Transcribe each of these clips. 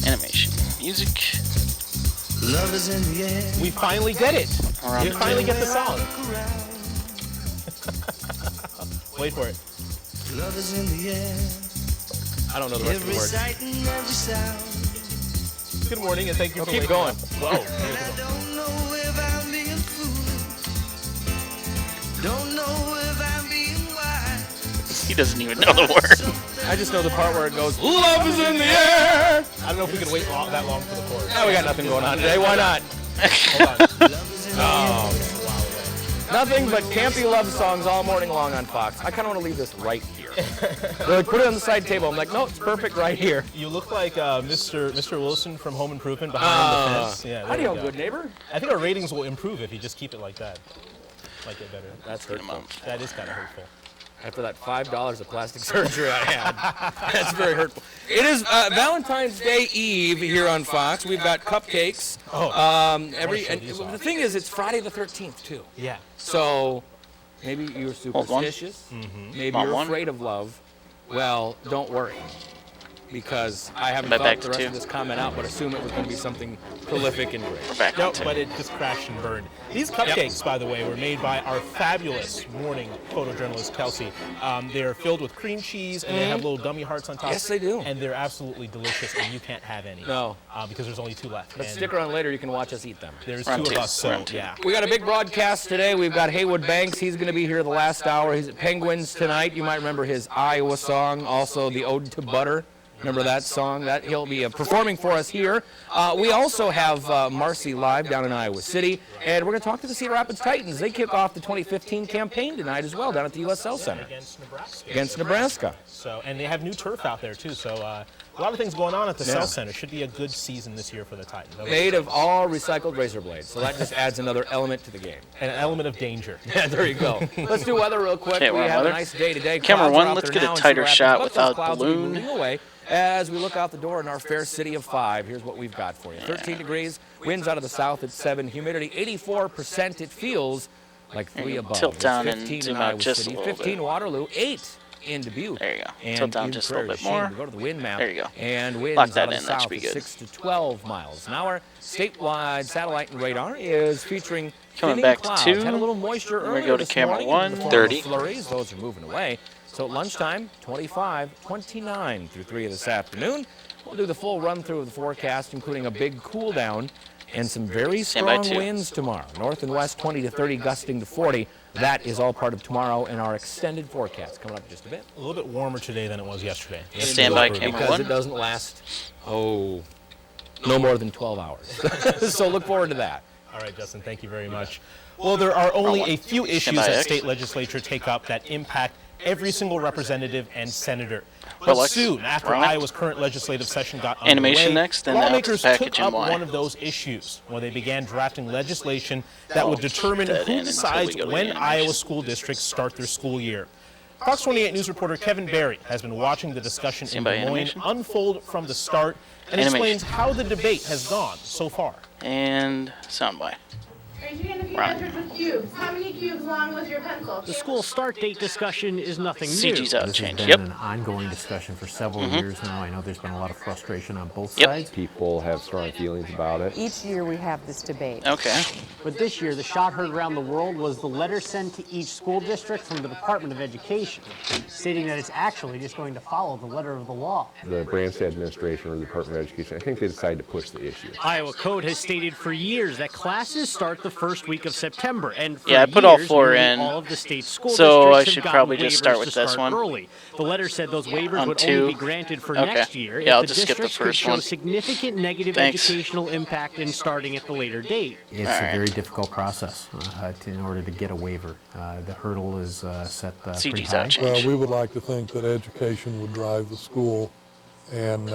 Animation. Music. Love is in the air. We finally get it. We finally get the song. Wait for it. Love is in the air. I don't know the rest of the words. Sight and every sound. Good morning and thank you for keep waking going. up. Whoa. I don't know if I'm being foolish. Don't know if I'm being wise. He doesn't even know the word. I just know the part where it goes, love is in the air. I don't know if we can wait that long for the chorus. Oh, we got nothing going on today. Why not? Hold on. Oh, nothing but campy love songs all morning long on Fox. I kind of want to leave this right here. They're like, put it on the side table. I'm like, no, it's perfect right here. You look like Mr. Wilson from Home Improvement behind the fence. Yeah, How do you go, good neighbor? I think our ratings will improve if you just keep it like that. Like it better. That's hurtful. That is kind of hurtful. After that $5 of plastic surgery I had. That's very hurtful. It is Valentine's Day Eve here on Fox. We've got cupcakes. And the thing is, it's Friday the 13th, too. Yeah. So maybe you're superstitious. Maybe you're afraid of love. Well, don't worry. Because I haven't thought the rest of this comment out, but assume it was going to be something prolific and great. Nope, but it just crashed and burned. These cupcakes, by the way, were made by our fabulous morning photojournalist, Kelsey. They're filled with cream cheese, and they have little gummy hearts on top. Yes, they do. And they're absolutely delicious, and you can't have any. No. Because there's only 2 left. But and stick around later, you can watch us eat them. There's 2 of us, so yeah. We got a big broadcast today. We've got Haywood Banks. He's going to be here the last hour. He's at Penguins tonight. You might remember his Iowa song, also the Ode to Butter. Remember that song? That he'll be performing for us here. We also have Marcy live down in Iowa City, and we're going to talk to the Cedar Rapids Titans. They kick off the 2015 campaign tonight as well down at the USL Center against Nebraska. So, and they have new turf out there too. So a lot of things going on at the South Center. Should be a good season this year for the Titans. Made of all recycled razor blades, so that just adds another element to the game. An element of danger. Yeah, there you go. Let's do weather real quick. We have a nice day today. Camera 1, let's get a tighter shot without balloon. As we look out the door in our fair city of 5, here's what we've got for you. 13 degrees, winds out of the south at 7, humidity 84%. It feels like 3 above. Tilt down and 15 zoom in out Iowa just a City, little 15 bit. Waterloo, 8 in Dubuque. There you go. And Tilt down just a little bit more. We go to the wind map. There you go. And winds Lock out that of the in. That south should be at good. 6 to 12 miles an hour. Statewide satellite and radar is featuring Coming thinning back to clouds. 2. Had a little moisture We're going to earlier go to this camera morning 1, in the form of 30. flurries. Those are moving away. So at lunchtime, 25, 29 through 3 this afternoon. We'll do the full run-through of the forecast, including a big cool-down and some very strong winds tomorrow. North and west, 20 to 30, gusting to 40. That is all part of tomorrow in our extended forecast coming up in just a bit. A little bit warmer today than it was yesterday. Stand by camera because 1. It doesn't last, no more than 12 hours. So look forward to that. All right, Justin, thank you very much. Well, there are only a few issues that state legislature take up that impact every single representative and senator. But soon, after Iowa's current legislative session got underway, Animation next, then lawmakers package took up and one of those issues when they began drafting legislation that would determine who decides when Iowa school districts start their school year. Fox 28 News reporter Kevin Barry has been watching the discussion in Des Moines unfold from the start and explains how the debate has gone so far. And soundbite. Raise your hand if you answered with cubes. How many cubes long was your pencil? The school start date discussion is nothing new. CG's out This change. has been an ongoing discussion for several years now. I know there's been a lot of frustration on both sides. People have strong feelings about it. Each year we have this debate. Okay. But this year, the shot heard around the world was the letter sent to each school district from the Department of Education, stating that it's actually just going to follow the letter of the law. The Branstad administration or the Department of Education, I think they decided to push the issue. Iowa Code has stated for years that classes start the first week of September, and for I put all years, 4 nearly in, all of the state school so I districts should have probably gotten just start waivers with to this one. Early. The letter said those waivers would 2. only be granted for Okay. next year Yeah, I'll if the just skip the districts could first show one. significant negative educational impact in starting at the later date. It's a very difficult process in order to get a waiver. The hurdle is set pretty CG's high. out change. Well, we would like to think that education would drive the school, and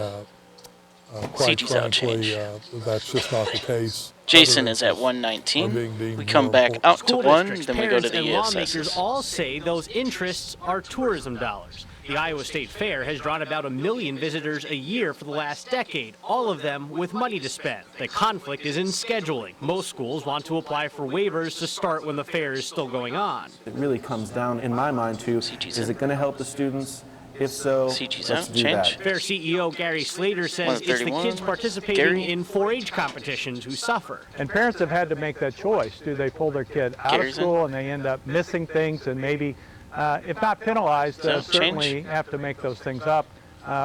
quite CG's out frankly, that's just not the case. Jason is at 119. We come back out to School 1, districts, then we go to parents, the and lawmakers ESSs. all say those interests are tourism dollars. The Iowa State Fair has drawn about 1 million visitors a year for the last decade, all of them with money to spend. The conflict is in scheduling. Most schools want to apply for waivers to start when the fair is still going on. It really comes down, in my mind, to is it going to help the students? If so, CG's let's out. do Change. that. Fair CEO Gary Slater says it's the 131. kids participating Gary. in 4-H competitions who suffer. And parents have had to make that choice. Do they pull their kid out Gary's of school and they end up missing things and maybe, if not penalized, So, certainly change. have to make those things up?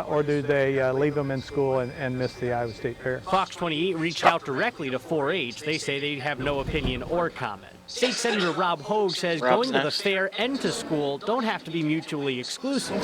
Or do they leave them in school and miss the Iowa State Fair? Fox 28 reached out directly to 4-H. They say they have no opinion or comment. State Senator Rob Hogue says Rob's going to the next. fair and to school don't have to be mutually exclusive.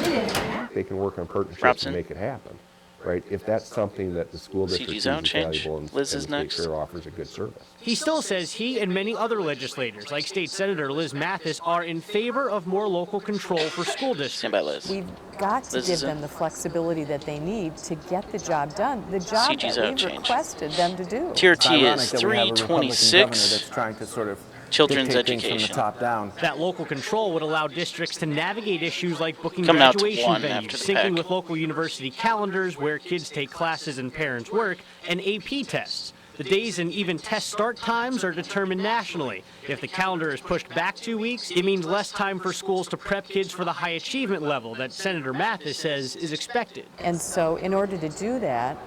They can work on partnerships Robson. and make it happen, right? If that's something that the school district CG's sees out, as change. valuable and, Liz and is the state next. fair offers a good service. He still says he and many other legislators, like State Senator Liz Mathis, are in favor of more local control for school districts. Stand by, Liz. We've got to Liz give is them in. the flexibility that they need to get the job done, the job CG's that out, we've change. requested them to do. It's TRT ironic is that we have a Republican governor 326. that's trying to sort of Children's dictate things education. from the top down. That local control would allow districts to navigate issues like booking Coming out to graduation one venues, after the syncing pack. with local university calendars where kids take classes and parents work, and AP tests. The days and even test start times are determined nationally. If the calendar is pushed back 2 weeks, it means less time for schools to prep kids for the high achievement level that Senator Mathis says is expected. And so in order to do that,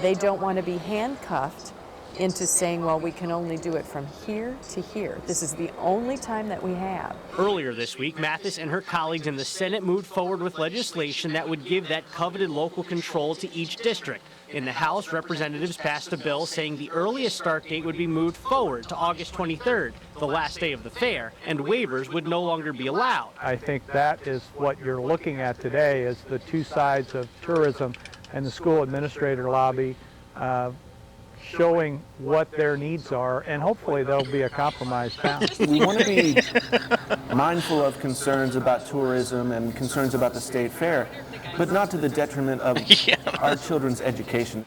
they don't want to be handcuffed into saying, well, we can only do it from here to here. This is the only time that we have. Earlier this week, Mathis and her colleagues in the Senate moved forward with legislation that would give that coveted local control to each district. In the House, representatives passed a bill saying the earliest start date would be moved forward to August 23rd, the last day of the fair, and waivers would no longer be allowed. I think that is what you're looking at today is the two sides of tourism and the school administrator lobby showing what their needs are, and hopefully there'll be a compromise found. We want to be mindful of concerns about tourism and concerns about the state fair, but not to the detriment of our children's education.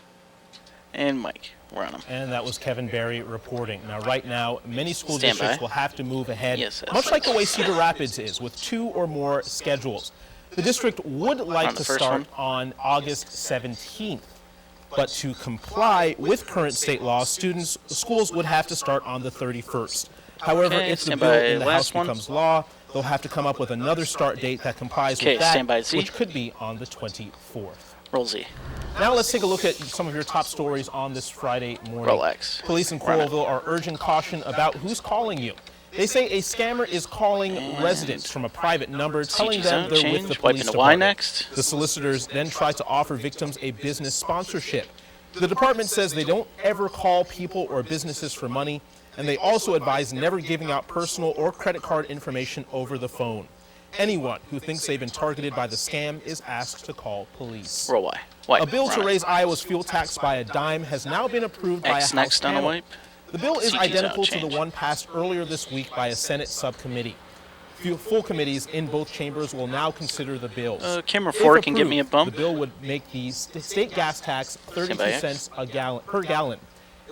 And Mike, we're on him. And that was Kevin Barry reporting. Now, right now, many school Stand districts by. will have to move ahead, Yes, yes. much like the way Cedar Rapids is, with 2 or more schedules. The district would like On the to first start one. on August 17th. But to comply with current state law, schools would have to start on the 31st. However, Okay, if the stand bill by. in the Last House one. becomes law, they'll have to come up with another start date that complies Okay, with that, stand by, Z. which could be on the 24th. Roll Z. Now let's take a look at some of your top stories on this Friday morning. Relax. Police in Run it. Coralville are urging caution about who's calling you. They say a scammer is calling residents from a private number, telling CG's them out, they're change. with the Wipe police into Y department. next. The solicitors then try to offer victims a business sponsorship. The department says they don't ever call people or businesses for money, and they also advise never giving out personal or credit card information over the phone. Anyone who thinks they've been targeted by the scam is asked to call police. Roll Y. Wipe. A bill to Run it. raise Iowa's fuel tax by a dime has now been approved by a X House next on a panel. wipe. The bill is CG's identical out, to the change. one passed earlier this week by a Senate subcommittee. Full committees in both chambers will now consider the bills. Camera If 4 can give me a approved, bump. The bill would make the state gas tax 32 Stand by, cents per gallon.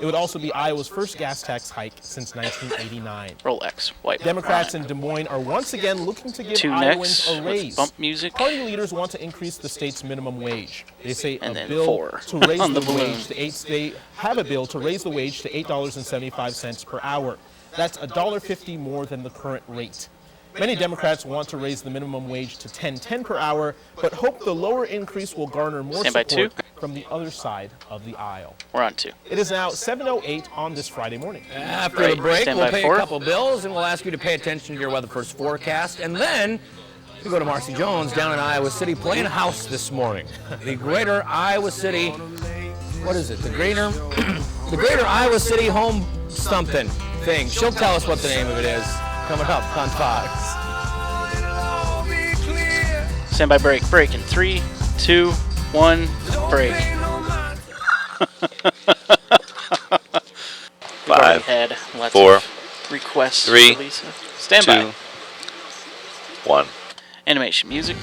It would also be Iowa's first gas tax hike since 1989. Roll X. Wipe. Democrats Run in Des Moines are once again looking to give 2 Iowans next. a Let's raise. bump music. Party leaders want to increase the state's minimum wage. They say And a then bill 4 to raise on the the balloon. wage to they have a bill to raise the wage to $8.75 per hour. That's $1.50 more than the current rate. Many Democrats want to raise the minimum wage to $10.10 per hour, but hope the lower increase will garner more Stand by support 2. from the other side of the aisle. We're on 2. It is now 7:08 on this Friday morning. After Right. the break, Stand we'll by pay 4. a couple bills, and we'll ask you to pay attention to your weather first forecast. And then we go to Marcy Jones down in Iowa City playing house this morning. The Greater Iowa City, what is it? The Greater Iowa City Home Something thing. She'll tell us what the name of it is coming up on Fox. Stand by break. Break in 3, 2, 1. Break. We've already 5, had lots 4, of requests 3, for Lisa. Stand 2, by. 1. Animation music.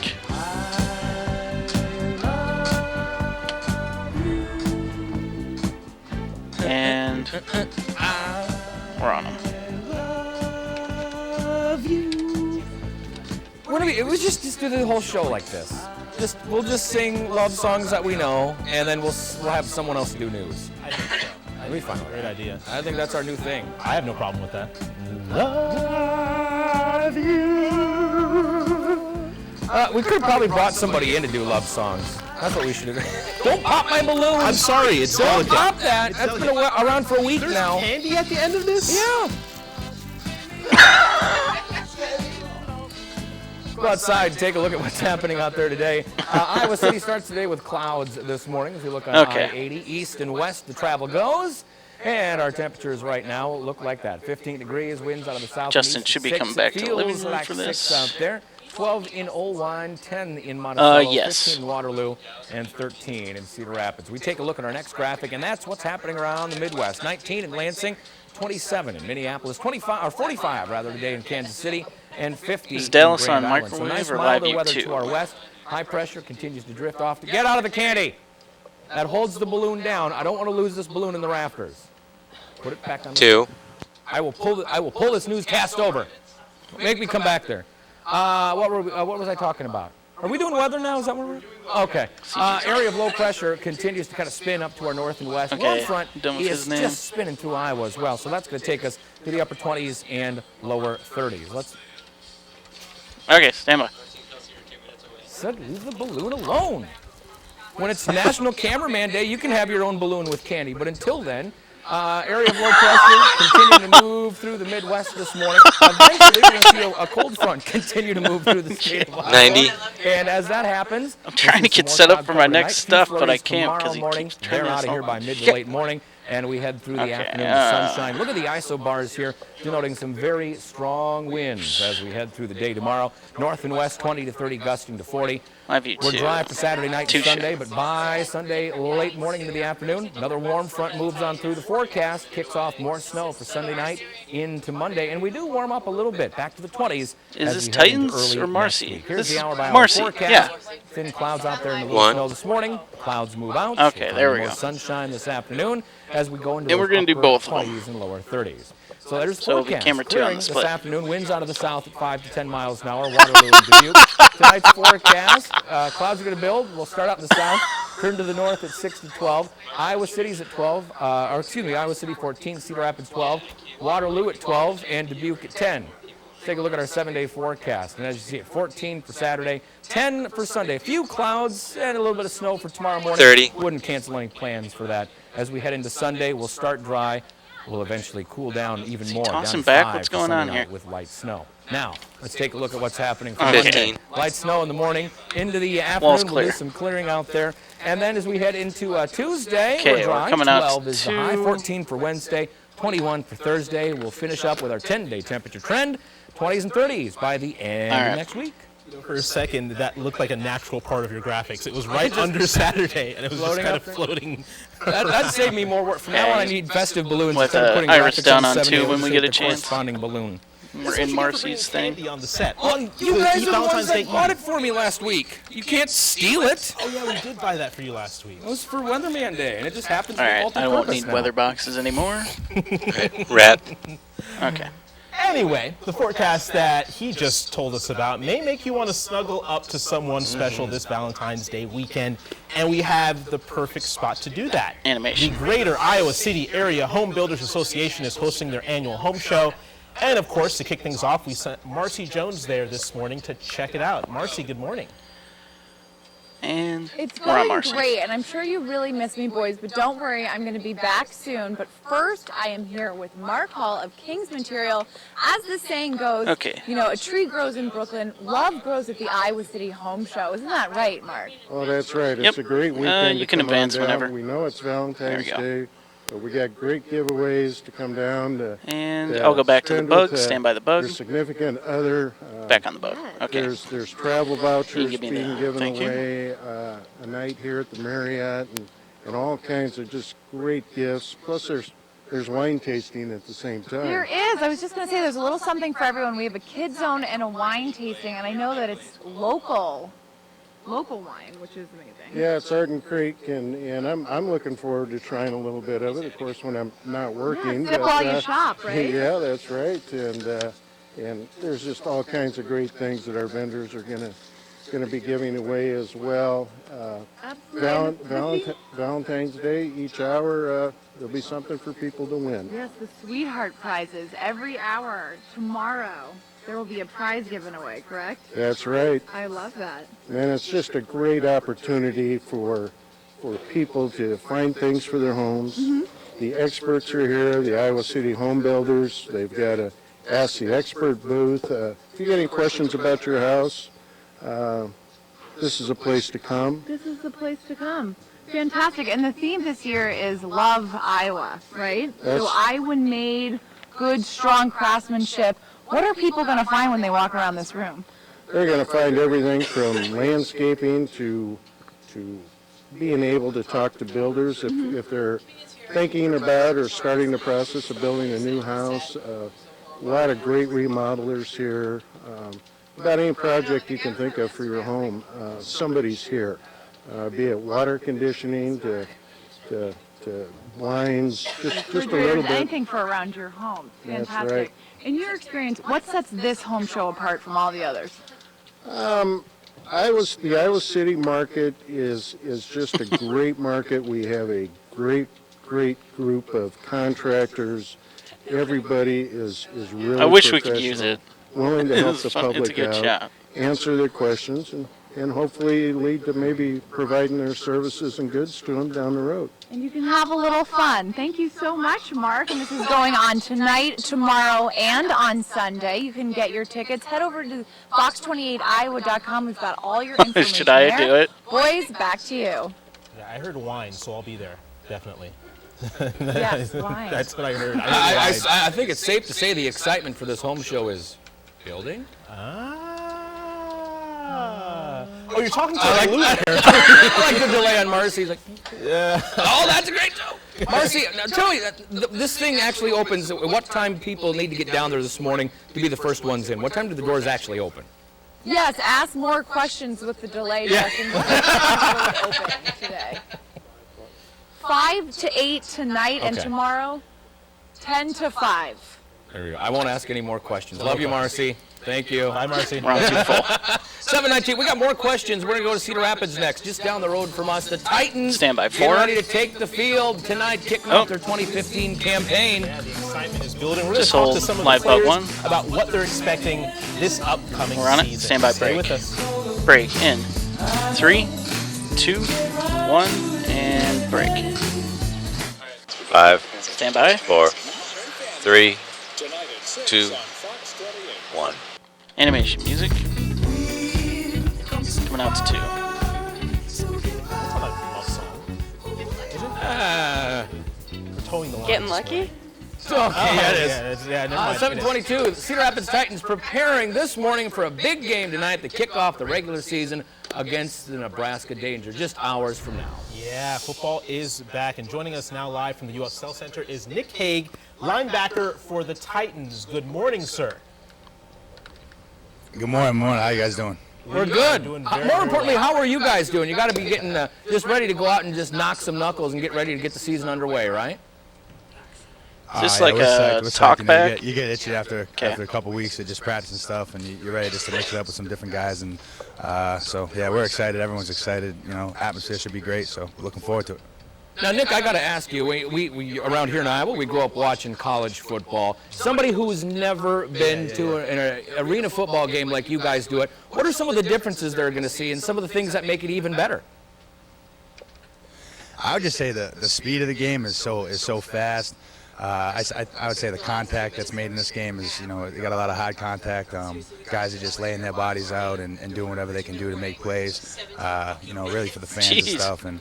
And we're on them. We just do the whole show like this. We'll just sing love songs that we know, and then we'll have someone else do news. That'd be fun. Great idea. I think that's our new thing. I have no problem with that. Love you. We could have probably brought somebody in to do love songs. That's what we should have done. Don't pop my balloon. I'm sorry, it's Don't delicate. pop that. That's been around for a week There's now. candy at the end of this? Yeah. Go outside and take a look at what's happening out there today. Iowa City starts today with clouds this morning. As we look on I-80, east and west, the travel goes. And our temperatures right now look like that. 15 degrees, winds out of the south. Justin should be coming back to the living room for this. 6 out there. 12 in Oldwine, 10 in Monticello, yes. 15 in Waterloo, and 13 in Cedar Rapids. We take a look at our next graphic, and that's what's happening around the Midwest. 19 in Lansing, 27 in Minneapolis, 45 rather today in Kansas City, and 50 Is Dallas in Grand on Island. So microwave nice or milder live weather YouTube? to our west. High pressure continues to drift off. Get out of the candy. That holds the balloon down. I don't want to lose this balloon in the rafters. Put it back on. 2. I will pull this newscast over. Make me come back there. What was I talking about? Are we doing weather now? Is that where we're? Okay. Area of low pressure continues to kind of spin up to our north and west. Okay, Warm front done with is his name. just spinning through Iowa as well, so that's going to take us to the upper 20s and lower 30s. Let's. Okay, stand by. Said leave the balloon alone. When it's National Cameraman Day, you can have your own balloon with candy, but until then. Area of low pressure continuing to move through the Midwest this morning. Eventually, we're going to see a cold front continue to move through the state of Iowa. 90. And as that happens, I'm trying to get set up for my next stuff, but I can't because he keeps they're turning out this of here on. by mid to late morning, and we head through the afternoon to sunshine. Look at the ISO bars here, denoting some very strong winds as we head through the day tomorrow. North and west, 20 to 30, gusting to 40. We're dry for Saturday night and Sunday, but by Sunday late morning into the afternoon, another warm front moves on through the forecast, kicks off more snow for Sunday night into Monday, and we do warm up a little bit, back to the 20s. Is this Titans or Marcy? Here's the hour by hour Marcy, forecast. yeah. Thin clouds out there in the little 1. snow this morning. Clouds move out. Okay, there we more go. Sunshine this afternoon as we go into And we're going to do both of 20s them. and lower 30s. So there's the So the forecast. camera 2 on Clearing the this split. afternoon. Winds out of the south at 5 to 10 miles an hour. Waterloo and Dubuque. Tonight's forecast. Clouds are going to build. We'll start out in the south. Turn to the north at 6 to 12. Iowa City's at 12. Iowa City 14. Cedar Rapids 12. Waterloo at 12 and Dubuque at 10. Take a look at our 7-day forecast. And as you see, 14 for Saturday, 10 for Sunday. A few clouds and a little bit of snow for tomorrow morning. 30. Wouldn't cancel any plans for that. As we head into Sunday, we'll start dry. We'll eventually cool down even more. tossing down back? 5 What's for going Sunday on night here? with light snow. Now, let's take a look at what's happening for Okay. Monday. 15. Light snow in the morning. Into the Wall's afternoon, we'll do clear. some clearing out there. And then as we head into Tuesday, Okay, we're dry. we're coming out 12 is the high, to- 14 for Wednesday, 21 for Thursday. We'll finish up with our 10-day temperature trend, 20s and 30s by the end All of right. next week. For a second, that looked like a natural part of your graphics. It was right under Saturday, and it was just Floating kind up of there? floating. That'd save me more work. From now on, I need festive balloons With, instead of putting iris graphics down on on 7 two when we to get a the chance. corresponding balloon. We're in Marcy's thing. Candy on the set. Well, you The guys are the Valentine's ones Day that bought Eve. it for me last week. You can't steal it. Oh yeah, we did buy that for you last week. It was for Weatherman Day, and it just happens to All be right, multi-purpose I won't need now. weather boxes anymore. Rat. Okay. Anyway, the forecast that he just told us about may make you want to snuggle up to someone special this Valentine's Day weekend, and we have the perfect spot to do that. Animation. The Greater Iowa City Area Home Builders Association is hosting their annual home show, and of course, to kick things off, we sent Marcy Jones there this morning to check it out. Marcy, good morning. And It's we're on going Marcy. great, and I'm sure you really miss me, boys, but don't worry, I'm going to be back soon. But first, I am here with Mark Hall of King's Material. As the saying goes, Okay. you know, a tree grows in Brooklyn, love grows at the Iowa City Home Show. Isn't that right, Mark? Oh, that's right. Yep. It's a great weekend. You to can come on advance down. whenever. We know it's Valentine's There we go. Day, but we got great giveaways to come down to. And to I'll go back to the spend bug. with, Stand by the bug. Your significant other. Back on the bug. Okay. There's travel vouchers give me being the- given thank you. away, a night here at the Marriott, and all kinds of just great gifts. Plus, there's wine tasting at the same time. There is. I was just going to say there's a little something for everyone. We have a kids zone and a wine tasting, and I know that it's local wine, which is amazing. Yeah, it's Arden Creek, and I'm looking forward to trying a little bit of it. Of course, when I'm not working. sip while you shop, right? Yeah, that's right. And there's just all kinds of great things that our vendors are gonna be giving away as well. Absolutely. Valentine's Day, each hour there'll be something for people to win. Yes, the sweetheart prizes every hour tomorrow. there will be a prize given away, correct? That's right. I love that. And it's just a great opportunity for people to find things for their homes. The experts are here, the Iowa City home builders. They've got a Ask the Expert booth. If you get any questions about your house, this is a place to come. This is the place to come. Fantastic. And the theme this year is Love Iowa, right? So Iowan-made, good, strong craftsmanship. What are people going to find when they walk around this room? They're going to find everything from landscaping to being able to talk to builders if they're thinking about or starting the process of building a new house. A lot of great remodelers here. About any project you can think of for your home, somebody's here. Be it water conditioning to blinds, just a little bit. Anything for around your home. Fantastic. That's right. In your experience, what sets this home show apart from all the others? The Iowa City market is just a great market. We have a great group of contractors. Everybody is really I wish we could use it. Willing to help the public it's a good out, shot. answer their questions, and hopefully lead to maybe providing their services and goods to them down the road. And you can have a little fun. Thank you so much, Mark. And this is going on tonight, tomorrow, and on Sunday. You can get your tickets. Head over to fox28iowa.com. We've got all your information Should I there. do it? Boys, back to you. Yeah, I heard wine, so I'll be there, definitely. Yes, wine. That's what I heard. I think it's safe to say the excitement for this home show is building. Oh, you're talking to I like the delay on Marcy. He's like, yeah. Oh, that's a great show. Marcy, now tell me, this thing actually opens at what time people need to get down there this morning to be the first ones in? What time do the doors actually open? Yes, ask more questions with the delay. Yeah. Open today. 5 to 8 tonight and Okay. tomorrow, 10 to 5. There we go. I won't ask any more questions. Love you, Marcy. Thank you. Bye, Marcy. We're on too full. 7:19. We got more questions. We're going to go to Cedar Rapids next, just down the road from us. The Titans Stand by getting 4. ready to take the field tonight, kicking off their 2015 campaign. Yeah, the excitement is building. We're going to Just talk hold to some of live the butt players 1. about what they're expecting this upcoming We're on it. season. Stand by Stay break. with us. Break in 3, 2, 1, and break. 5, Stand by. 4, 3, 2, 1. Animation music. Coming out to 2. That's not a love song. Is it? We're towing the line. Getting lucky? Okay, yeah, it is. Yeah, never mind. 7:22. Cedar Rapids Titans preparing this morning for a big game tonight to kick off the regular season against the Nebraska Danger, just hours from now. Yeah, football is back, and joining us now live from the U.S. Cell Center is Nick Hague, linebacker for the Titans. Good morning, sir. Good morning, How you guys doing? We're good. Doing More very importantly, well. how are you guys doing? You got to be getting just ready to go out and just knock some knuckles and get ready to get the season underway, right? Is this Yeah, like we're a psyched. We're talk psyched. back? You get itchy after Okay. a couple weeks of just practicing stuff, and you're ready just to mix it up with some different guys. And so, yeah, we're excited. Everyone's excited. You know, atmosphere should be great, so we're looking forward to it. Now, Nick, I got to ask you, we around here in Iowa, we grew up watching college football. Somebody who's never been to an arena football game like you guys do it, what are some of the differences they're going to see and some of the things that make it even better? I would just say the speed of the game is so fast. I would say the contact that's made in this game is, you know, they got a lot of hard contact. Guys are just laying their bodies out and doing whatever they can do to make plays, you know, really for the fans and stuff. And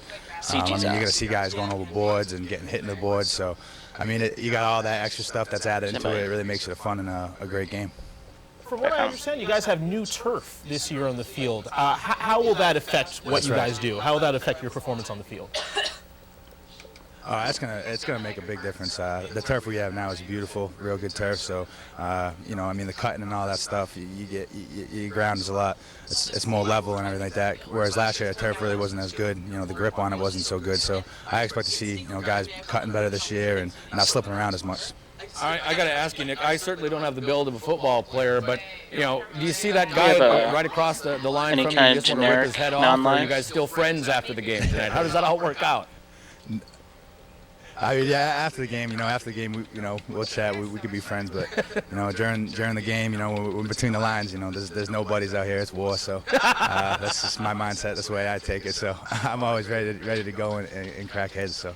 I mean, you're going to see guys going over boards and getting hit in the boards. So, I mean, you got all that extra stuff that's added into it. It really makes it a fun and a great game. From what I understand, you guys have new turf this year on the field. How will that affect what you guys do? How will that affect your performance on the field? It's gonna make a big difference. The turf we have now is beautiful, real good turf. So, you know, I mean, the cutting and all that stuff, your ground is a lot. It's more level and everything like that. Whereas last year, the turf really wasn't as good. You know, the grip on it wasn't so good. So, I expect to see, you know, guys cutting better this year and not slipping around as much. All right, I got to ask you, Nick. I certainly don't have the build of a football player, but you know, do you see that guy right across the line from you? Any kind You of just want to rip his generic head off, or are you non-life? guys still friends after the game tonight? How does that all work out? I mean, yeah, after the game, we'll chat. We could be friends, but during the game, we're between the lines. There's no buddies out here. It's war. So that's just my mindset. That's the way I take it. So I'm always ready to go and crack heads. So.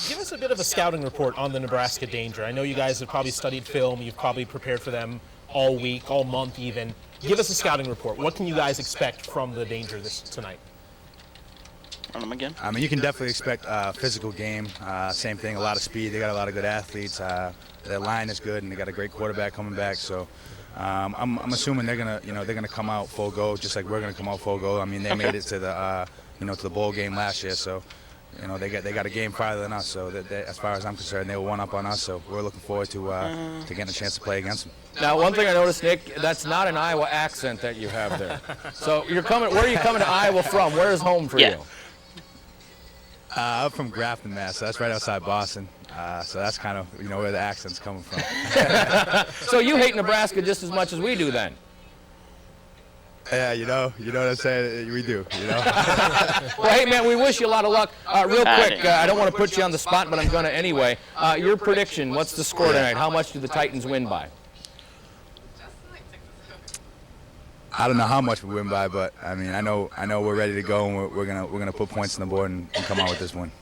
Give us a bit of a scouting report on the Nebraska Danger. I know you guys have probably studied film. You've probably prepared for them all week, all month even. Give us a scouting report. What can you guys expect from the Danger tonight? Run them again. I mean, you can definitely expect a physical game. Same thing, a lot of speed. They got a lot of good athletes. Their line is good, and they got a great quarterback coming back. So I'm assuming they're gonna come out full go, just like we're gonna come out full go. I mean, they made it to the to the bowl game last year, so. They got a game farther than us, so as far as I'm concerned, they were one up on us. So we're looking forward to getting a chance to play against them. Now, one thing I noticed, Nick, that's not an Iowa accent that you have there. So you're coming. Where are you coming to Iowa from? Where is home for you? I'm from Grafton, Mass. So that's right outside Boston. So that's kind of where the accent's coming from. So you hate Nebraska just as much as we do, then? Yeah, you know what I'm saying? We do, Well, hey, man, we wish you a lot of luck. Real quick, I don't want to put you on the spot, but I'm going to anyway. Your prediction, what's the score tonight? How much do the Titans win by? I don't know how much we win by, but I mean, I know we're ready to go, and we're gonna put points on the board and come out with this one.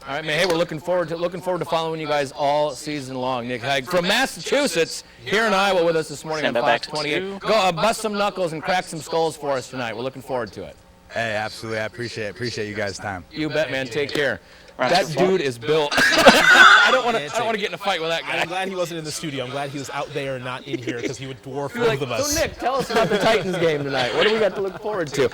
All right, man. Hey, we're looking forward to following you guys all season long. Nick Haig from Massachusetts here in Iowa with us this morning on Fox 28. Go bust some knuckles and crack some skulls for us tonight. We're looking forward to it. Hey, absolutely. I appreciate you guys' time. You bet, man. Take care. That dude is built. I don't want to get in a fight with that guy. I'm glad he wasn't in the studio. I'm glad he was out there and not in here because he would dwarf both of us. So, Nick, tell us about the Titans game tonight. What do we got to look forward to?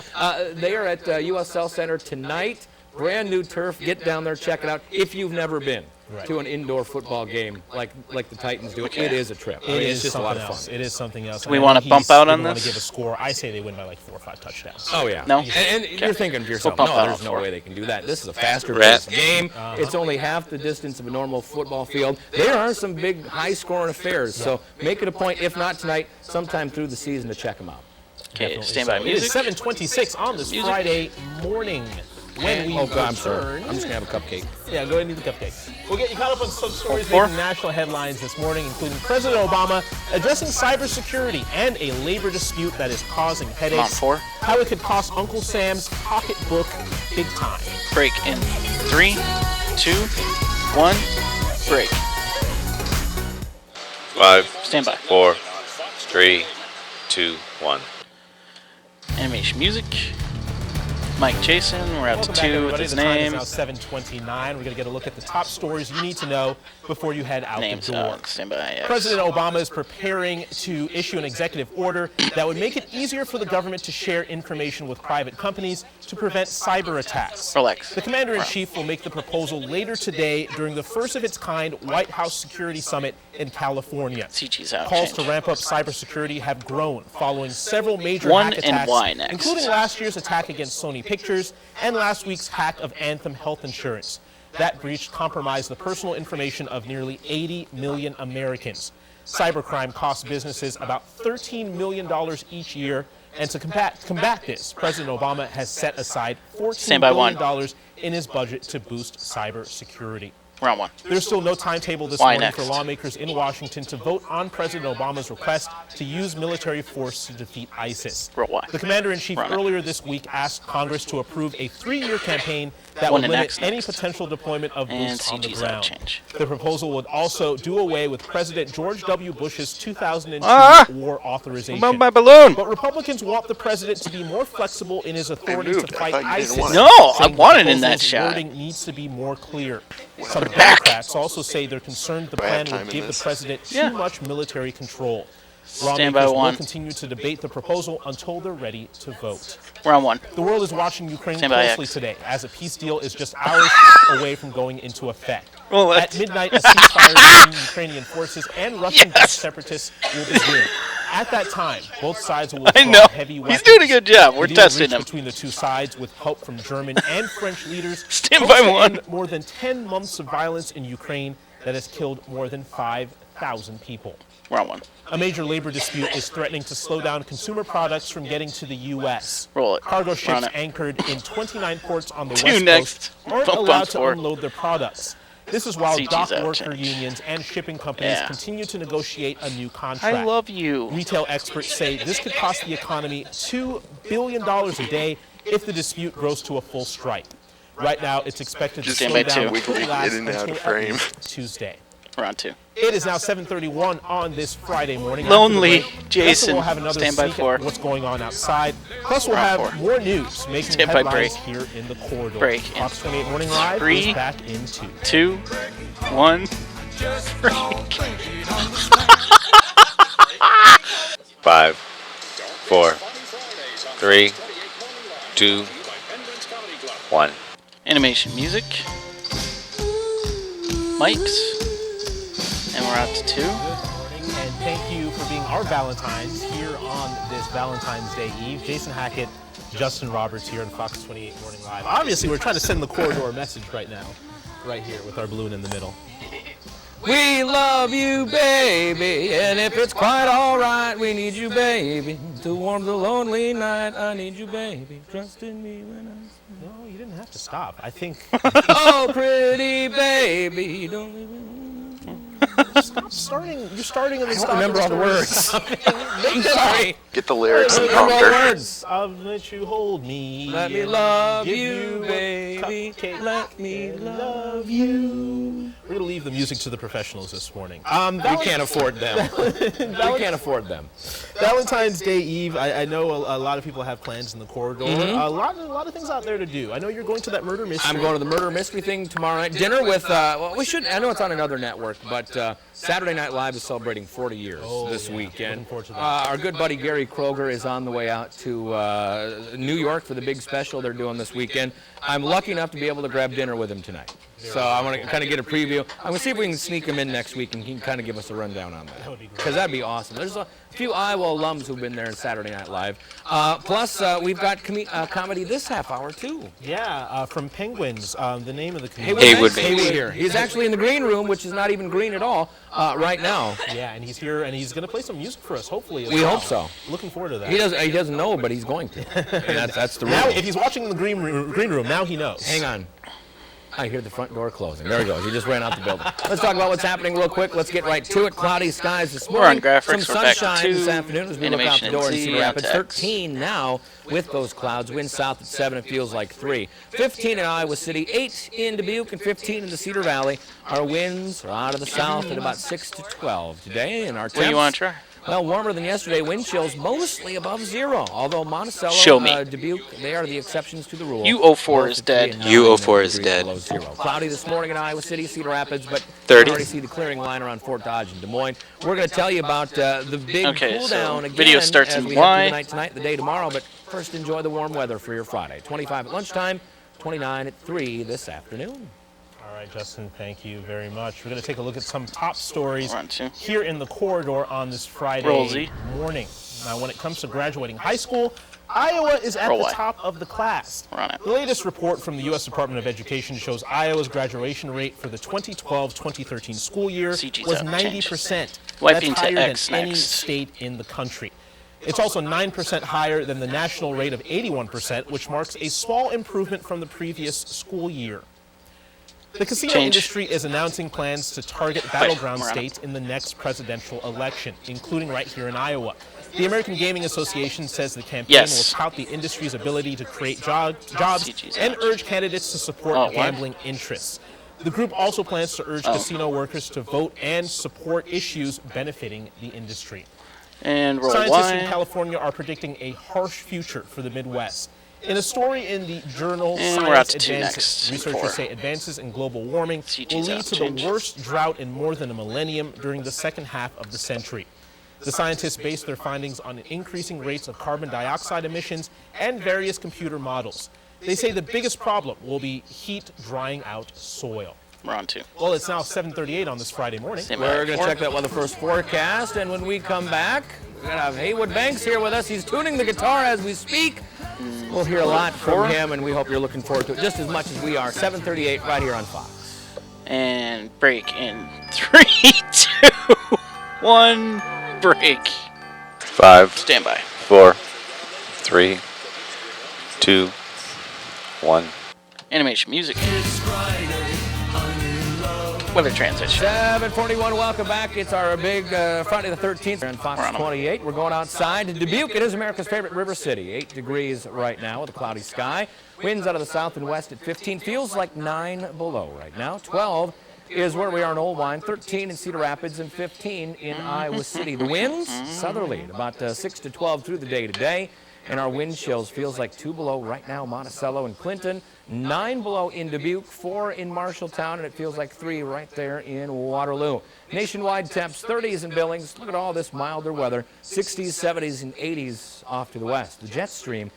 They are at U.S. South Center tonight. Brand new turf. Get down there, check it out. If you've never been to an indoor football game like the Titans do, it is a trip. It's just a lot of fun. It is something else. We want to bump out on this? Want to give a score. I say they win by like 4 or 5 touchdowns. Oh, yeah. No? And you're thinking to yourself, no, there's no way they can do that. This is a faster-paced game. It's only half the distance of a normal football field. There are some big, high-scoring affairs, so make it a point, if not tonight, sometime through the season to check them out. Okay, stand by music. It is 7:26 on this Friday morning. When we return, I'm sorry. I'm just going to have a cupcake. Yeah, go ahead and eat the cupcake. We'll get you caught up on some stories making national headlines this morning, including President Obama addressing cybersecurity and a labor dispute that is causing headaches. How it could cost Uncle Sam's pocketbook big time. Break in 3, 2, 1, break. 5. Stand by. 4, 3, 2, 1. Animation music. Mike Jason, we're out to 2 with his name. It's now 7:29. We're going to get a look at the top stories you need to know before you head out the door. Stand by, yes. President Obama is preparing to issue an executive order that would make it easier for the government to share information with private companies to prevent cyber attacks. Relax. The commander-in-chief will make the proposal later today during the first of its kind White House Security Summit in California. CG's out. Calls to ramp up cybersecurity have grown following several major hack attacks, including last year's attack against Sony Pictures and last week's hack of Anthem Health Insurance. That breach compromised the personal information of nearly 80 million Americans. Cybercrime costs businesses about $13 million each year, and to combat this, President Obama has set aside $14 billion in his budget to boost cybersecurity. Round 1. There's still no timetable this morning for lawmakers in Washington to vote on President Obama's request to use military force to defeat ISIS. The commander-in-chief earlier this week asked Congress to approve a 3-year campaign that would limit any potential deployment of boots on the ground. The proposal would also do away with President George W. Bush's 2002 war authorization. But Republicans want the president to be more flexible in his authority to fight ISIS. No, I wanted in that shot. Wording needs to be more clear. Some Democrats also say they're concerned the plan would give the president too much military control. Lawmakers will continue to debate the proposal until they're ready to vote. Round 1. The world is watching Ukraine closely today as a peace deal is just hours away from going into effect. At midnight, a ceasefire between Ukrainian forces and Russian-backed separatists will begin. At that time, both sides will withdraw heavy weapons. He's doing a good job. We're testing him. Between the two sides, with help from German and French leaders, stand by one. More than 10 months of violence in Ukraine that has killed more than 5,000 people. Round 1. A major labor dispute is threatening to slow down consumer products from getting to the U.S. Roll it. Cargo ships anchored in 29 ports on the West Coast aren't allowed to unload their products. This is while CG's dock out of worker change. unions and shipping companies Yeah. continue to negotiate a new contract. I love you. Retail experts say this could cost the economy $2 billion a day if the dispute grows to a full strike. Right now, it's expected to slow down to last until at least Tuesday. We're on 2. It is now 7:31 on this Friday morning. Lonely After the break, Jason. We'll have another Stand by sneak 4. at what's going on outside. Plus, we'll We're on have 4. more news making Stand by headlines break. here in the corridor. Break. Fox 28 Morning Live 3, is back in 2. 2, 1. Break. 5, 4, 3, 2, 1. Animation music. Mics. And we're out to 2. Good morning, and thank you for being our Valentines here on this Valentine's Day Eve. Jason Hackett, Justin Roberts here on Fox 28 Morning Live. Obviously, we're trying to send the corridor a message right now, right here with our balloon in the middle. We love you, baby, and if it's quite all right, we need you, baby, to warm the lonely night. I need you, baby, trust in me when I... No, you didn't have to stop. I think... Oh, pretty baby, don't leave me... Stop starting. You're starting in the I don't remember all the words. I'm sorry. Get the lyrics and Remember all the prompter. words. I'll let you hold me. Let me and love give you, a baby. cupcake Let me and love you. We're gonna leave the music to the professionals this morning. We can't afford them. We can't afford them. Valentine's Day Eve. I know a lot of people have plans in the corridor. Mhm. A lot of things out there to do. I know you're going to that murder mystery. I'm going to the murder mystery thing tomorrow night. Dinner with, well, we should, I know it's on another network, but Saturday Night Live is celebrating 40 years this weekend. Looking forward to that. Our good buddy Gary Kroger is on the way out to New York for the big special they're doing this weekend. I'm lucky enough to be able to grab dinner with him tonight. So I want to kind of get a preview. I'm going to see if we can sneak him in next week and he can kind of give us a rundown on that. That would be great. Because that'd be awesome. There's a few Iowa alums who've been there in Saturday Night Live. Plus, we've got comedy this half hour, too. Yeah, from Penguins. The name of the comedian. Haywood here. He's actually in the green room, which is not even green at all right now. Yeah, and he's here, and he's going to play some music for us, hopefully. We hope so. Looking forward to that. He doesn't know, but he's going to. And that's the rule. Now, if he's watching in the green room, now he knows. Hang on. I hear the front door closing. There he goes. He just ran out the building. Let's talk about what's happening real quick. Let's get right to it. Cloudy skies this morning. We're on graphics. Some We're back to sunshine 2. this afternoon as we look out the Animation door in Z, Cedar Rapids. out to X. 13 now with those clouds. Wind south at 7. It feels like 3. 15 in Iowa City. 8 in Dubuque and 15 in the Cedar Valley. Our winds are out of the south at about 6 to 12 today. And our temps, What do you want to try? well, warmer than yesterday. Wind chills mostly above 0. Although Monticello, Show me. Dubuque, they are the exceptions to the rule. U04 is dead. U04 is dead. Below 0. Cloudy this morning in Iowa City, Cedar Rapids, but 30. you can already see the clearing line around Fort Dodge and Des Moines. We're going to tell you about the big Okay, cool so down again video starts as in we Y. head to the night tonight, the day tomorrow. But first, enjoy the warm weather for your Friday. 25 at lunchtime, 29 at 3 this afternoon. All right, Justin, thank you very much. We're going to take a look at some top stories We're on 2. here in the corridor on this Friday Roll-Z. morning. Now, when it comes to graduating high school, Iowa is at Roll the Y. top of the class. We're on it. The latest report from the U.S. Department of Education shows Iowa's graduation rate for the 2012-2013 school year CG's was out of change. 90%. Wiping That's to higher X than any next. state in the country. It's also 9% higher than the national rate of 81%, which marks a small improvement from the previous school year. The casino Change. industry is announcing plans to target battleground we're on it. states in the next presidential election, including right here in Iowa. The American Gaming Association says the campaign Yes. will tout the industry's ability to create jobs CG's and out. urge candidates to support Oh, what? gambling interests. The group also plans to urge casino workers to vote and support issues benefiting the industry. And roll Scientists in Y. California are predicting a harsh future for the Midwest. In a story in the journal And we're out Science to 2 Advances, next. researchers 4. say advances in global warming will CG's lead out to change. the worst drought in more than a millennium during the second half of the century. The scientists base their findings on increasing rates of carbon dioxide emissions and various computer models. They say the biggest problem will be heat drying out soil. We're on 2. Well, it's now 7:38 on this Friday morning. We're going to check that weather first forecast, and when we come back, we're going to have Haywood Banks here with us. He's tuning the guitar as we speak. We'll hear a lot from him, and we hope you're looking forward to it just as much as we are. 7:38 right here on Fox. And break in 3, 2, 1. Break. 5, Stand by. 4, 3, 2, 1. Animation music. It's Friday, I'm in love. Weather transition. 7:41. Welcome back. It's our big Friday the 13th on Fox 28. We're going outside to Dubuque. It is America's favorite river city. 8 degrees right now with a cloudy sky. Winds out of the south and west at 15. Feels like 9 below right now. 12 is where we are in Old Wine. 13 in Cedar Rapids and 15 in Iowa City. The winds southerly at about 6 to 12 through the day today. And our wind chills feels like 2 below right now, Monticello and Clinton. 9 below in Dubuque, 4 in Marshalltown, and it feels like 3 right there in Waterloo. Nationwide temps, 30s in Billings. Look at all this milder weather. 60s, 70s, and 80s off to the west. The jet stream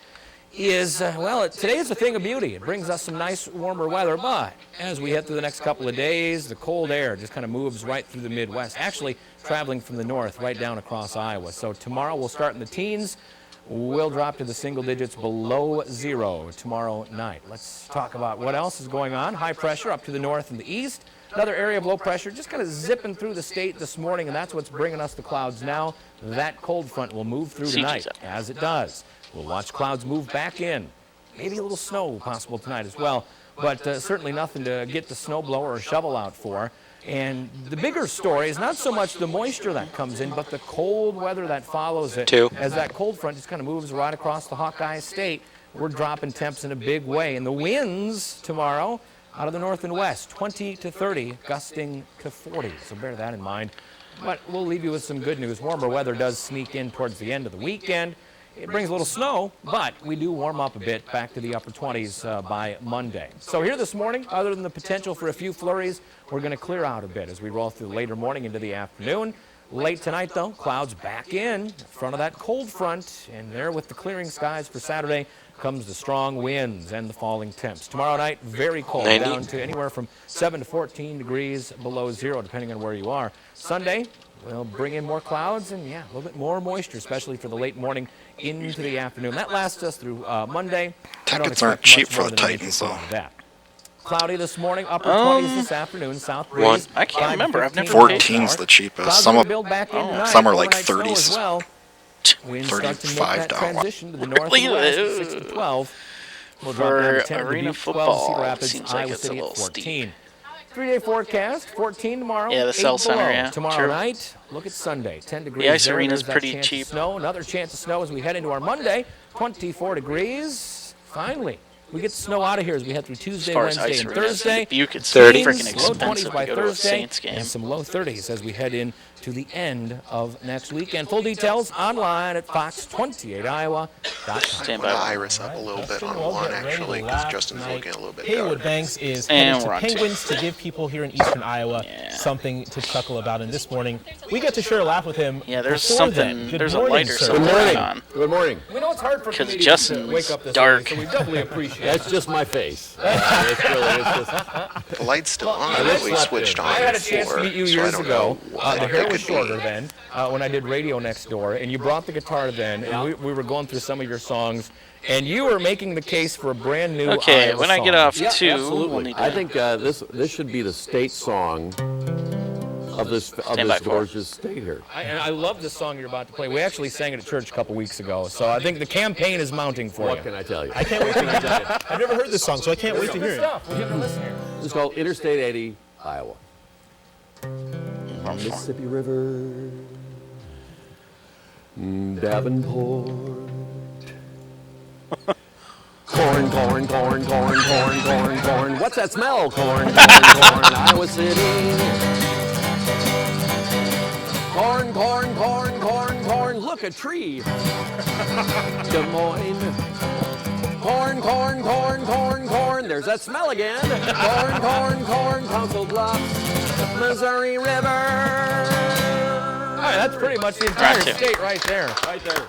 is, well, today is a thing of beauty. It brings us some nice warmer weather, but as we head through the next couple of days, the cold air just kind of moves right through the Midwest, actually traveling from the north right down across Iowa. So tomorrow we'll start in the teens. We'll drop to the single digits below 0 tomorrow night. Let's talk about what else is going on. High pressure up to the north and the east. Another area of low pressure just kind of zipping through the state this morning, and that's what's bringing us the clouds now. That cold front will move through tonight. As it does, we'll watch clouds move back in. Maybe a little snow possible tonight as well, but certainly nothing to get the snowblower or shovel out for. And the bigger story is not so much the moisture that comes in, but the cold weather that follows it. As that cold front just kind of moves right across the Hawkeye State, we're dropping temps in a big way. And the winds tomorrow out of the north and west, 20 to 30, gusting to 40. So bear that in mind. But we'll leave you with some good news. Warmer weather does sneak in towards the end of the weekend. It brings a little snow, but we do warm up a bit back to the upper 20s by Monday. So here this morning, other than the potential for a few flurries, we're going to clear out a bit as we roll through the later morning into the afternoon. Late tonight, though, clouds back in front of that cold front, and there with the clearing skies for Saturday comes the strong winds and the falling temps. Tomorrow night, very cold, down to anywhere from 7 to 14 degrees below 0, depending on where you are. Sunday, we'll bring in more clouds and, yeah, a little bit more moisture, especially for the late morning into the afternoon. That lasts us through Monday. Tickets aren't cheap for the Titans, though. Cloudy this morning, upper 20s this afternoon, south breeze. I can't remember. I've never 14's the cheapest. Some are like 30s. Well. Winds start to make that transition to the north and west, 6 to 12. We'll drop down to 10 to arena Dubuque, 12 football, Cedar Rapids, seems like Iowa it's a City little at 14. 3-day forecast, 14 tomorrow, Yeah, the 8 Cell Center, below. yeah, Tomorrow true. night, look at Sunday, 10 degrees. The ice there. arena's There's that pretty chance of cheap. Snow, another chance of snow as we head into our Monday, 24 degrees. Finally, we get the snow out of here as we head through Tuesday, As far as Wednesday, ice and arenas in Thursday. Dubuque, it's 30, freaking low 20s expensive by to go to a Thursday, Saints game. and some low 30s as we head in to the end of next weekend. Full details online at fox28iowa.com. Stand by. Iris up a little bit on one, actually, because Justin's looking a little bit Haywood better. Banks is And headed we're to on Penguins to give people here in eastern Iowa something to chuckle about. And this morning, we get to share a laugh with him. Yeah, there's Before something. then. Good There's morning, a lighter sir. something going on. Good morning. We know it's hard for Because comedians Justin's to wake up this dark. early, so we doubly appreciate it. That's just my face. The light's still on, but we switched on I had a chance to before, meet you so I years don't ago. know what The it hair could was be. shorter then when I did radio next door, and you brought the guitar then, and we were going through some of your songs, and you were making the case for a brand new Okay, Iowa when I song. get off Yeah, 2, we'll absolutely. need I to. think this should be the state song of this Stand by for it. gorgeous state here. And I love the song you're about to play. We actually sang it at church a couple weeks ago, so I think the campaign is mounting for What you. can I tell you? I can't wait to hear it. I've never heard this song, so I can't wait to hear Good it. stuff. We'll give it a listen here. This is called Interstate 80, Iowa. Mississippi River, Davenport. Corn, corn, corn, corn, corn, corn, corn. What's that smell? Corn, corn, corn, Iowa City. Corn, corn, corn, corn, corn. Look, a tree. Des Moines. Corn, corn, corn, corn, corn. There's that smell again. Corn, corn, corn, Council Bluffs, Missouri River. All right, that's pretty much the entire state right there. Right there.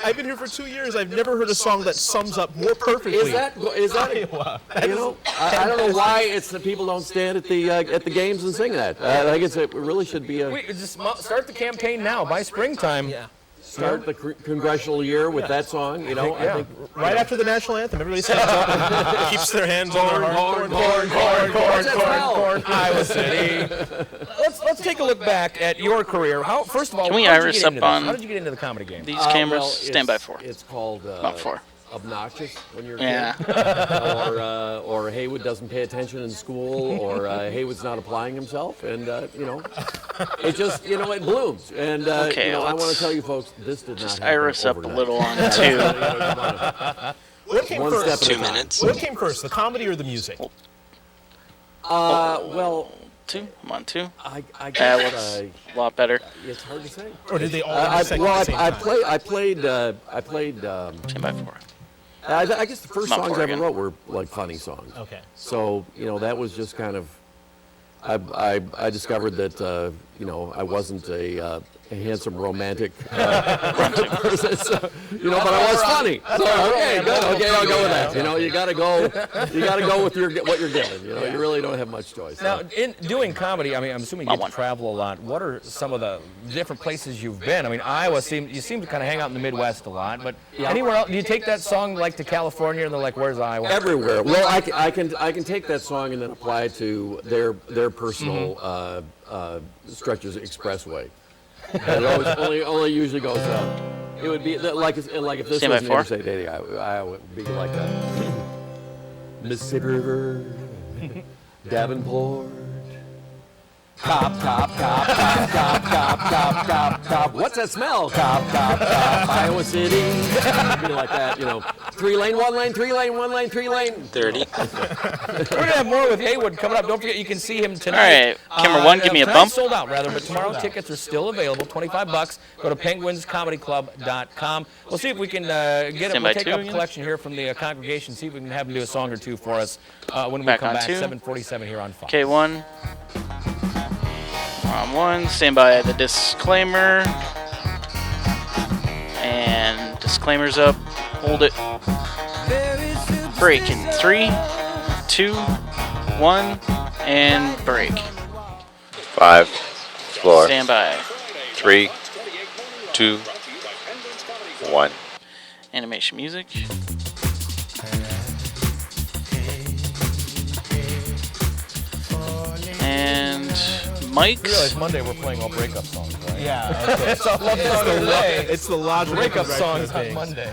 I've been here for 2 years. I've never heard a song that sums up more perfectly. Is that Iowa. you know? I don't know why it's that people don't stand at the games and sing that. I think it really should be a We just start the campaign now. By springtime, start the congressional year with that song. You know, I think Right after the national anthem, everybody stands up and keeps their hands on their heart. corn, Iowa City. Let's take a look back at your career. First of all, Can we how did you iris get up into this? on How did you get into the comedy game? These cameras? well, Stand by 4. It's called Not 4. obnoxious when you're a Yeah. kid, or Haywood doesn't pay attention in school, or Haywood's not applying himself, and it just it blooms. And Okay, I want to let's tell you folks, this did not just happen iris up a overnight. little on Yeah, 2. What came One first? step at a time. 2 minutes. What came first, the comedy or the music? Well, 2. I'm on 2. I That guess looks a lot better. it's hard to say. Or did they all intersect at the same I time? played. 10 by 4. I guess the first Not songs four I ever again. wrote were like funny songs. Okay. So that was just kind of. I discovered that I wasn't a handsome romantic person, so, but I was funny. So okay, good. Okay, I'll go with that. You gotta go with what you're given. You really don't have much choice. Now, in doing comedy, I mean, I'm assuming you get to travel a lot. What are some of the different places you've been? I mean, Iowa you seem to kind of hang out in the Midwest a lot, but anywhere else? Do you take that song like to California, and they're like, "Where's Iowa?" Everywhere. Well, I can take that song and then apply it to their personal stretches expressway. And it only usually goes. It would be like if this Stand by was an 4. interstate dating, I would be like that. Mississippi River, Davenport. Cop, cop, cop, cop, cop, cop, cop, cop, cop. What's that smell? Cop, cop, cop, Iowa City. Be like that, 3-lane, 1 lane, 3-lane, 1 lane, 3-lane. 30. We're gonna have more with Haywood coming up. Don't forget, you can see him tonight. All right, camera 1, give me a tonight's bump. Sold out, rather, but tomorrow tickets are still available. $25. Go to penguinscomedyclub.com. We'll see if we can get Stand We'll by take 2 up a again. collection here from the congregation. See if we can have them do a song or two for us when we Back come on back. 2. 7:47 here on Fox. K1. We're on 1. Stand by the disclaimer. And disclaimer's up. Hold it. Break in 3, 2, 1, and break. 5, 4, Stand by. 3, 2, 1. Animation music. And Mike's. You realize Monday we're playing all breakup songs, right? Yeah. Okay. It's all love song of the day. It's the logical Breakup progression songs of on things. Monday.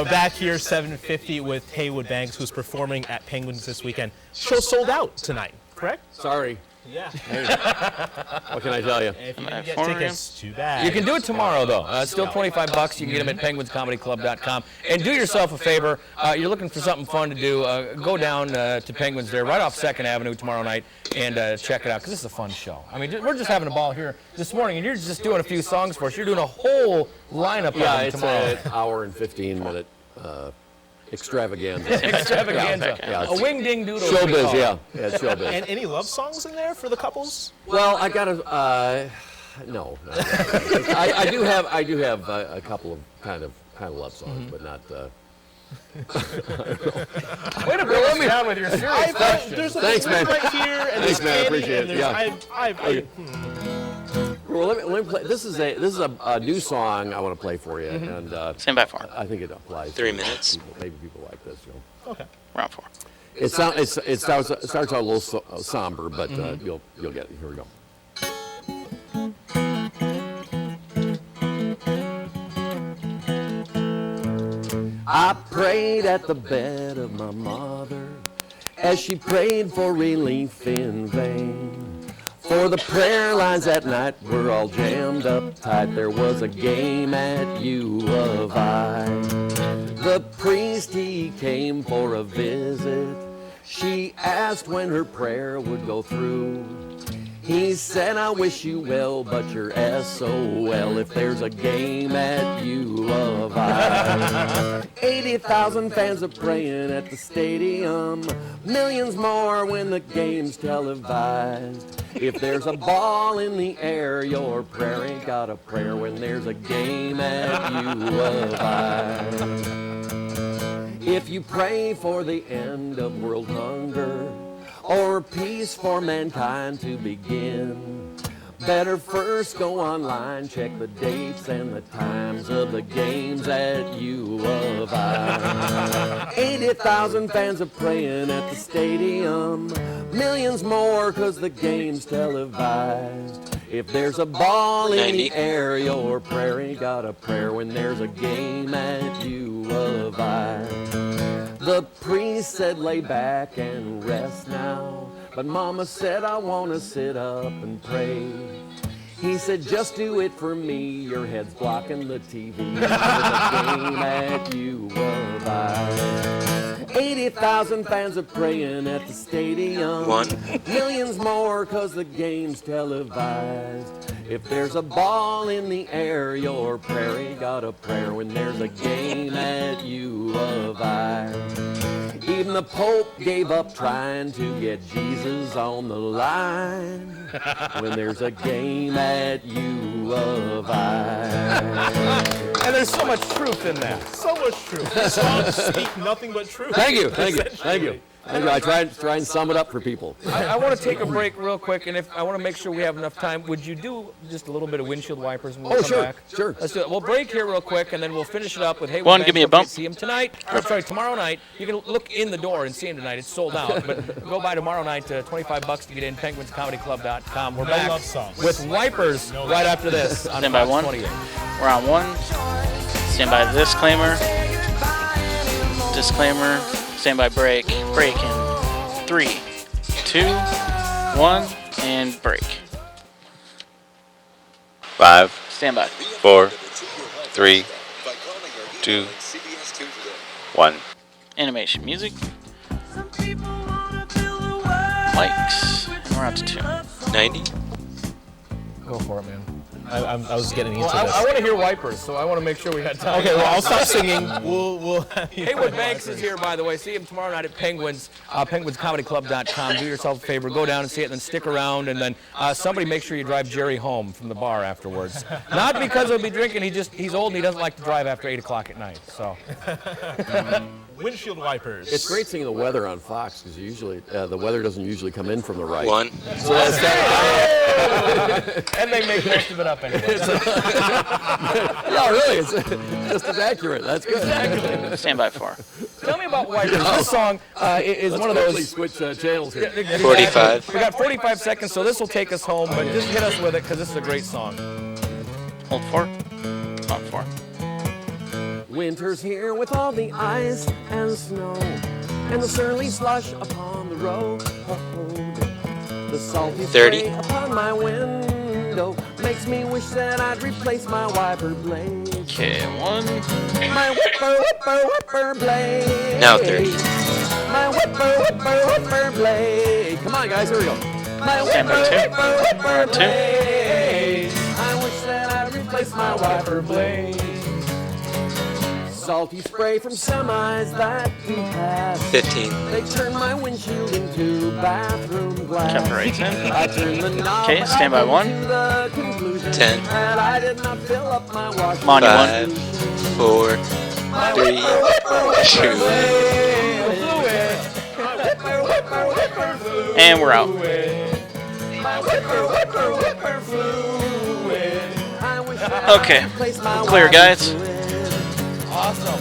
Back here, 7:50 with Haywood Banks, who's performing at Penguins this weekend. Show sold out tonight, correct? Sorry. Yeah. What can I tell you? If you didn't get tickets, too bad. You can do it tomorrow, though. It's still $25. You can get them at penguinscomedyclub.com. And do yourself a favor. You're looking for something fun to do. Go down to Penguins there, right off 2nd Avenue tomorrow night, and check it out, because this is a fun show. I mean, we're just having a ball here this morning, and you're just doing a few songs for us. You're doing a whole lineup of them It's tomorrow. an hour and 15-minute extravaganza. Extravaganza. Yeah, A wing-ding-doodle. Showbiz, yeah. It's showbiz. And any love songs in there for the couples? Well, I got to. No. I do have a couple of kind of love songs, but not. Way to bring me down with your serious questions. There's a Thanks, man. right here, and Thanks, there's man. I Kenny, appreciate and it. there's- Yeah. Well, let me play. This is a new song I want to play for you, and Stand by 4. I think it applies. 3 to minutes. Maybe people like this. Okay. Round 4. It starts out a little somber, but you'll get it. Here we go. I prayed at the bed of my mother as she prayed for relief in vain. For the prayer lines that night were all jammed up tight. There was a game at U of I. The priest, he came for a visit. She asked when her prayer would go through. He said, I wish you well, but you're SOL if there's a game at U of I. 80,000 fans are praying at the stadium. Millions more when the game's televised. If there's a ball in the air, your prayer ain't got a prayer when there's a game at U of I. If you pray for the end of world hunger, or peace for mankind to begin, better first go online, check the dates and the times of the games at U of I. 80,000 fans are praying at the stadium, millions more cause the game's televised. If there's a ball in 90. the air, your prairie got a prayer when there's a game at U of I. The priest said, lay back and rest now. But Mama said, I want to sit up and pray. He said, just do it for me. Your head's blocking the TV. There's a game at U of I. 80,000 fans are praying at the stadium. 1. Millions more cause the game's televised. If there's a ball in the air, your prairie got a prayer when there's a game at U of I. Even the Pope gave up trying to get Jesus on the line when there's a game at U of I. And there's so much truth in that. So much truth. The songs speak nothing but truth. Thank you. I try and sum it up for people. I want to take a break real quick, and if I want to make sure we have enough time, would you do just a little bit of windshield wipers when we come back? Sure. Let's do it. We'll break here real quick, and then we'll finish it up with Haywood One, Banks. give me a bump. See him tonight. Tomorrow night. You can look in the door and see him tonight. It's sold out, but go by tomorrow night. $25 to get in. PenguinsComedyClub.com. We're back with Wipers right after this on Stand by Fox one. 28. We're on one. Stand by disclaimer. Disclaimer. Stand by break. Break in 3, 2, 1, and break. 5. Stand by. 4, 3, 2, 1. Animation music. Mics. And we're on to 2. 90. Go for it, man. I was getting into Well, this. I want to hear Wipers, so I want to make sure we got time. Okay, well, I'll stop singing. We'll Haywood Banks is here, by the way. See him tomorrow night at Penguins, penguinscomedyclub.com. Do yourself a favor, go down and see it, and then stick around, and then somebody make sure you drive Jerry home from the bar afterwards. Not because he'll be drinking, he's old and he doesn't like to drive after 8 o'clock at night. So. Windshield wipers. It's great seeing the weather on Fox because usually the weather doesn't usually come in from the right. 1. So and they make most of it up anyway. Yeah, really, it's just as accurate. That's good. Exactly. Stand by 4. Tell me about Wipers. This song is one of those. Switch channels here. 45. We got 45 seconds, so this will take us home, but just hit us with it because this is a great song. Hold 4. On 4. Winter's here with all the ice and snow and the surly slush upon the road. The salty 30. spray upon my window makes me wish that I'd replace my wiper blade. Okay, 1. My whipper blade. Now 30. My whipper blade. Come on, guys, here we go. My Stand by 2. whipper 2. blade. I wish that I'd replace my wiper blade. Salty spray from semis that do pass. 15. They turn my windshield into bathroom glass. Kept right 10. I turn the knob. Okay, stand by 1. 10. And I did not fill up my wash. Monty 5, 4, 3, 2. And we're out. Okay. Clear, guys. Awesome.